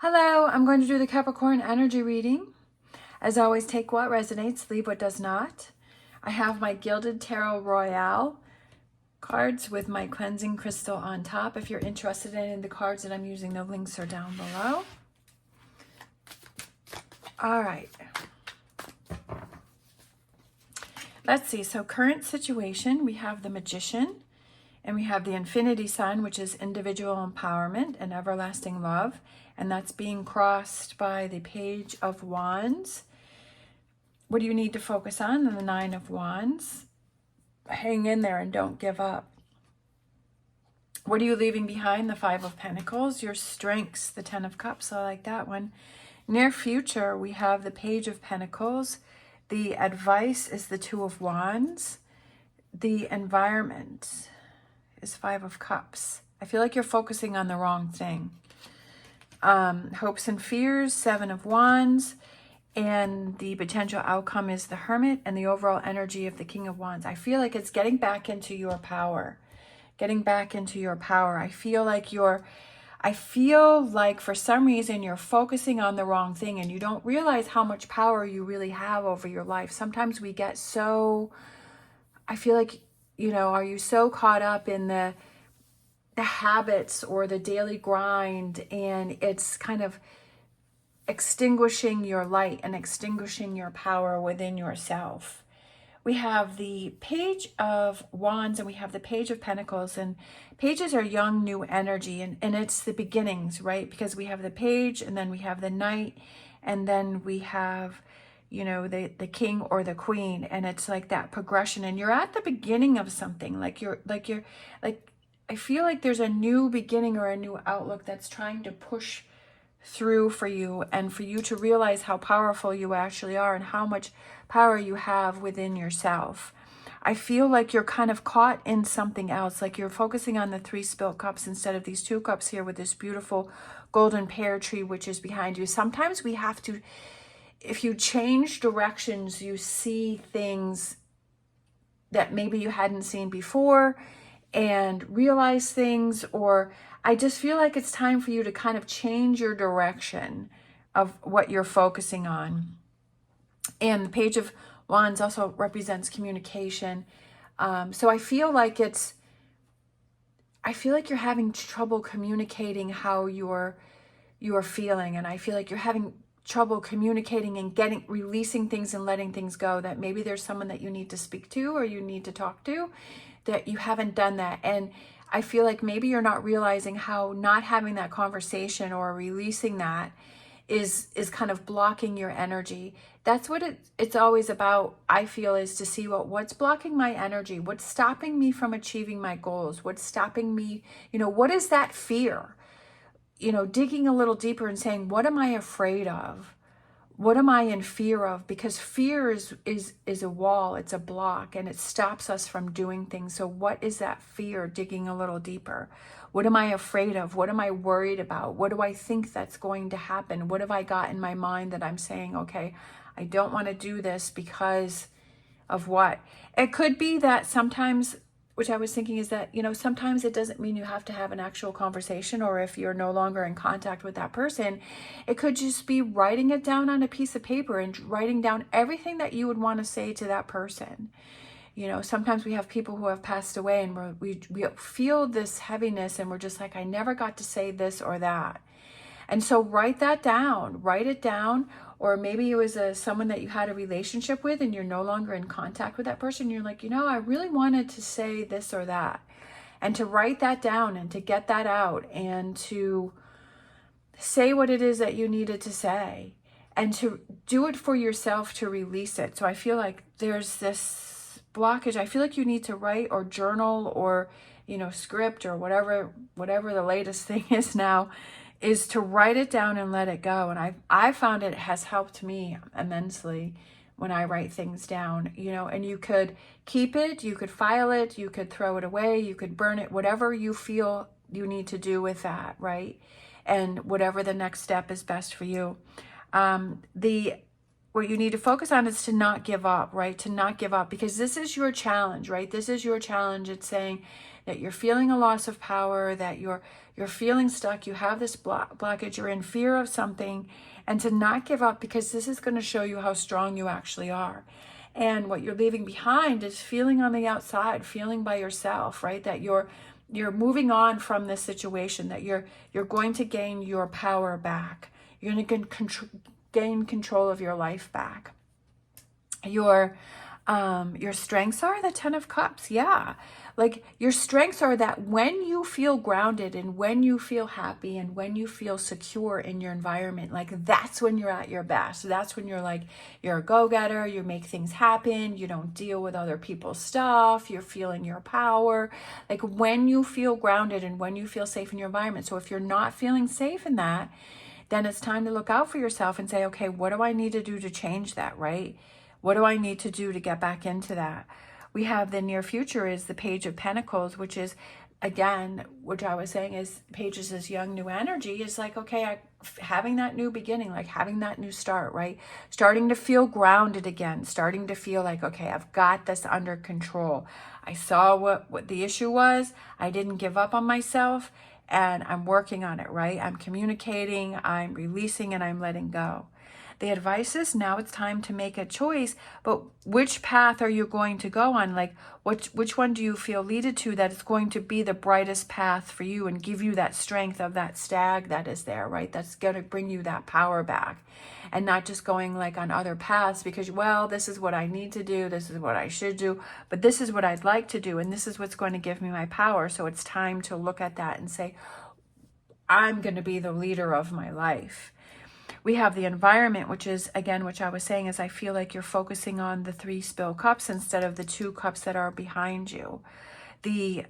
Hello, I'm going to do the Capricorn energy reading. As always, take what resonates, leave what does not. I have my Gilded Tarot Royale cards with my cleansing crystal on top. If you're interested in the cards that I'm using, the links are down below. All right. Let's see. So current situation, we have the Magician and we have the Infinity Sign, which is individual empowerment and everlasting love. And that's being crossed by the Page of Wands. What do you need to focus on? The Nine of Wands. Hang in there and don't give up. What are you leaving behind? The Five of Pentacles. Your strengths, the Ten of Cups. I like that one. Near future, we have the Page of Pentacles. The advice is the Two of Wands. The environment is Five of Cups. I feel like you're focusing on the wrong thing. Hopes and fears, Seven of Wands. And the potential outcome is the Hermit, and the overall energy of the King of Wands. I feel like it's getting back into your power. Getting back into your power. I feel like for some reason you're focusing on the wrong thing and you don't realize how much power you really have over your life. Sometimes we get so, I feel like, are you so caught up in the habits or the daily grind, and it's kind of extinguishing your light and extinguishing your power within yourself. We have the Page of Wands and we have the Page of Pentacles, and pages are young, new energy, and it's the beginnings, right? Because we have the page and then we have the knight and then we have, the king or the queen, and it's like that progression, and you're at the beginning of something. I feel like there's a new beginning or a new outlook that's trying to push through for you, and for you to realize how powerful you actually are and how much power you have within yourself. I feel like you're kind of caught in something else, like you're focusing on the three spilt cups instead of these two cups here with this beautiful golden pear tree which is behind you. Sometimes we have to, if you change directions, you see things that maybe you hadn't seen before and realize things, or I just feel like it's time for you to kind of change your direction of what you're focusing on. And the Page of Wands also represents communication. So I feel like you're having trouble communicating how you're feeling, and I feel like you're having trouble communicating and releasing things and letting things go, that maybe there's someone that you need to speak to or you need to talk to, that you haven't done that. And I feel like maybe you're not realizing how not having that conversation or releasing that is kind of blocking your energy. That's what it's always about, I feel, is to see what's blocking my energy, what's stopping me from achieving my goals, what's stopping me, what is that fear? Digging a little deeper and saying, what am I afraid of? What am I in fear of? Because fear is a wall, it's a block, and it stops us from doing things. So what is that fear? Digging a little deeper. What am I afraid of? What am I worried about? What do I think that's going to happen? What have I got in my mind that I'm saying, okay, I don't want to do this because of what? It could be that sometimes, which I was thinking, is that, sometimes it doesn't mean you have to have an actual conversation, or if you're no longer in contact with that person, it could just be writing it down on a piece of paper and writing down everything that you would want to say to that person. Sometimes we have people who have passed away and we feel this heaviness and we're just like, I never got to say this or that. And so write that down, write it down. Or maybe it was someone that you had a relationship with and you're no longer in contact with that person. You're like, I really wanted to say this or that. And to write that down and to get that out and to say what it is that you needed to say and to do it for yourself, to release it. So I feel like there's this blockage. I feel like you need to write or journal or, script or whatever the latest thing is now, is to write it down and let it go. And I found it has helped me immensely when I write things down, and you could keep it, you could file it, you could throw it away, you could burn it, whatever you feel you need to do with that, right? And whatever the next step is best for you. what you need to focus on is to not give up, right? To not give up, because this is your challenge, right? This is your challenge. It's saying that you're feeling a loss of power, that you're feeling stuck, you have this blockage, you're in fear of something, and to not give up, because this is going to show you how strong you actually are. And what you're leaving behind is feeling on the outside, feeling by yourself, right? That you're moving on from this situation, that you're going to gain your power back. You're going to gain control of your life back. Your strengths are the 10 of Cups. Yeah. Like, your strengths are that when you feel grounded and when you feel happy and when you feel secure in your environment, like, that's when you're at your best. That's when you're like, you're a go-getter, you make things happen, you don't deal with other people's stuff, you're feeling your power. Like, when you feel grounded and when you feel safe in your environment. So if you're not feeling safe in that, then it's time to look out for yourself and say, okay, what do I need to do to change that, right? What do I need to do to get back into that? We have the near future is the Page of Pentacles, which is, again, which I was saying is Pages is young, new energy, is like, okay, having that new beginning, like having that new start, right? Starting to feel grounded again, starting to feel like, okay, I've got this under control. I saw what the issue was. I didn't give up on myself, and I'm working on it, right? I'm communicating, I'm releasing, and I'm letting go. The advice is now it's time to make a choice, but which path are you going to go on? Like, which one do you feel leaded to that is going to be the brightest path for you and give you that strength of that stag that is there, right? That's going to bring you that power back, and not just going like on other paths because, well, this is what I need to do, this is what I should do, but this is what I'd like to do, and this is what's going to give me my power. So it's time to look at that and say, I'm going to be the leader of my life. We have the environment, which is, again, which I was saying is I feel like you're focusing on the 3 spill cups instead of the 2 cups that are behind you. The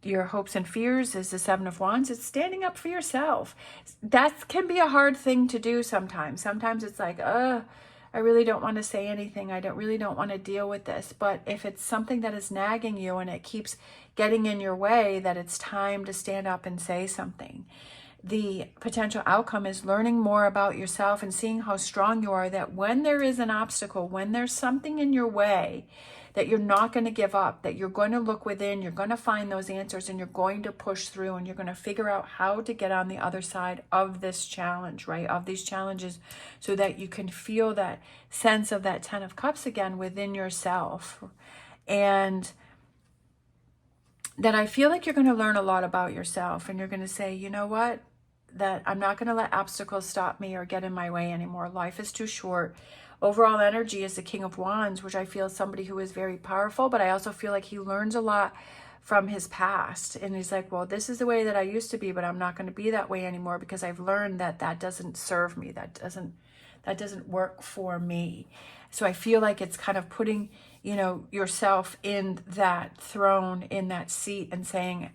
your hopes and fears is the 7 of Wands. It's standing up for yourself. That can be a hard thing to do sometimes. Sometimes it's like, I really don't want to say anything. I really don't want to deal with this. But if it's something that is nagging you and it keeps getting in your way, that it's time to stand up and say something. The potential outcome is learning more about yourself and seeing how strong you are, that when there is an obstacle, when there's something in your way, that you're not going to give up, that you're going to look within, you're going to find those answers, and you're going to push through, and you're going to figure out how to get on the other side of this challenge, right? Of these challenges, so that you can feel that sense of that 10 of Cups again within yourself. And that I feel like you're going to learn a lot about yourself, and you're going to say, you know what? That I'm not going to let obstacles stop me or get in my way anymore. Life is too short. Overall energy is the King of Wands, which I feel is somebody who is very powerful, but I also feel like he learns a lot from his past. And he's like, well, this is the way that I used to be, but I'm not going to be that way anymore because I've learned that that doesn't serve me. That doesn't work for me. So I feel like it's kind of putting, you know, yourself in that throne, in that seat, and saying,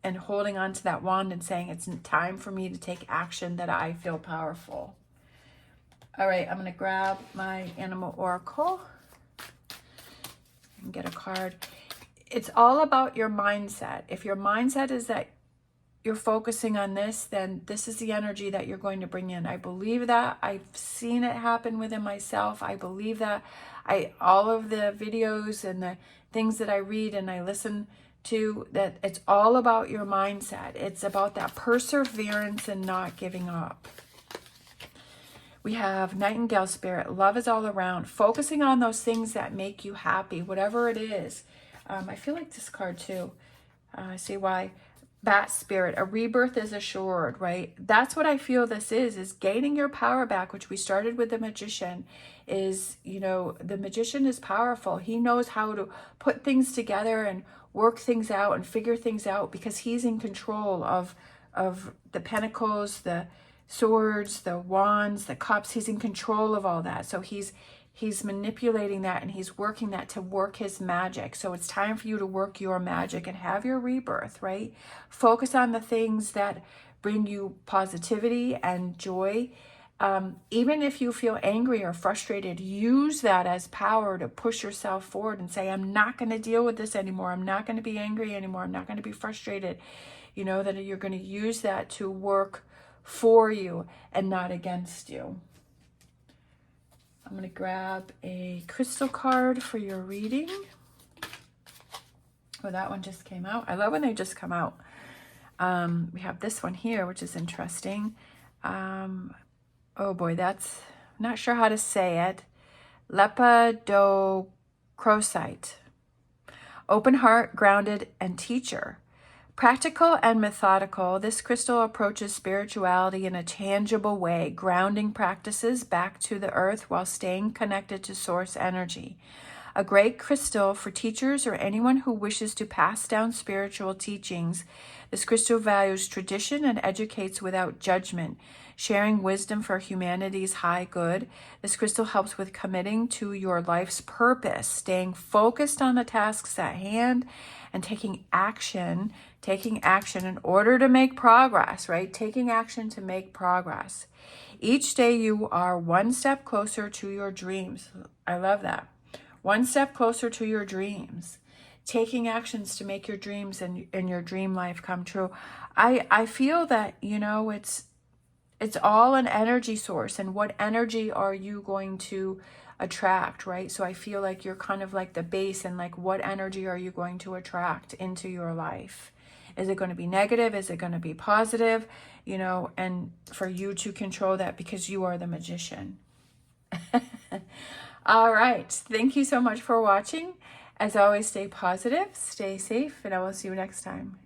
and holding on to that wand and saying, it's time for me to take action, that I feel powerful. All right, I'm going to grab my animal oracle and get a card. It's all about your mindset. If your mindset is that you're focusing on this, then this is the energy that you're going to bring in. I believe that. I've seen it happen within myself. I believe that. All of the videos and the things that I read and I listen to, that it's all about your mindset. It's about that perseverance and not giving up. We have Nightingale Spirit. Love is all around. Focusing on those things that make you happy, whatever it is. I feel like this card too. I see why. Bat Spirit. A rebirth is assured, right? That's what I feel this is gaining your power back, which we started with the Magician. Is, you know, the Magician is powerful. He knows how to put things together and work things out and figure things out because he's in control of the Pentacles, the Swords, the Wands, the Cups. He's in control of all that. So he's manipulating that and he's working that to work his magic. So it's time for you to work your magic and have your rebirth, right? Focus on the things that bring you positivity and joy. Even if you feel angry or frustrated, use that as power to push yourself forward and say, I'm not going to deal with this anymore. I'm not going to be angry anymore. I'm not going to be frustrated. You know, that you're going to use that to work for you and not against you. I'm going to grab a crystal card for your reading. Oh, that one just came out. I love when they just come out. We have this one here, which is interesting. Oh boy, that's, not sure how to say it. Lepidocrocite. Open heart, grounded, and teacher. Practical and methodical, this crystal approaches spirituality in a tangible way, grounding practices back to the earth while staying connected to source energy. A great crystal for teachers or anyone who wishes to pass down spiritual teachings. This crystal values tradition and educates without judgment, sharing wisdom for humanity's high good. This crystal helps with committing to your life's purpose, staying focused on the tasks at hand, and taking action in order to make progress, right? Taking action to make progress. Each day you are one step closer to your dreams. I love that. One step closer to your dreams. Taking actions to make your dreams and your dream life come true. I feel that, you know, it's all an energy source, and what energy are you going to attract, right? So I feel like you're kind of like the base, and like what energy are you going to attract into your life? Is it going to be negative? Is it going to be positive? You know, and for you to control that, because you are the magician. All right. Thank you so much for watching. As always, stay positive, stay safe, and I will see you next time.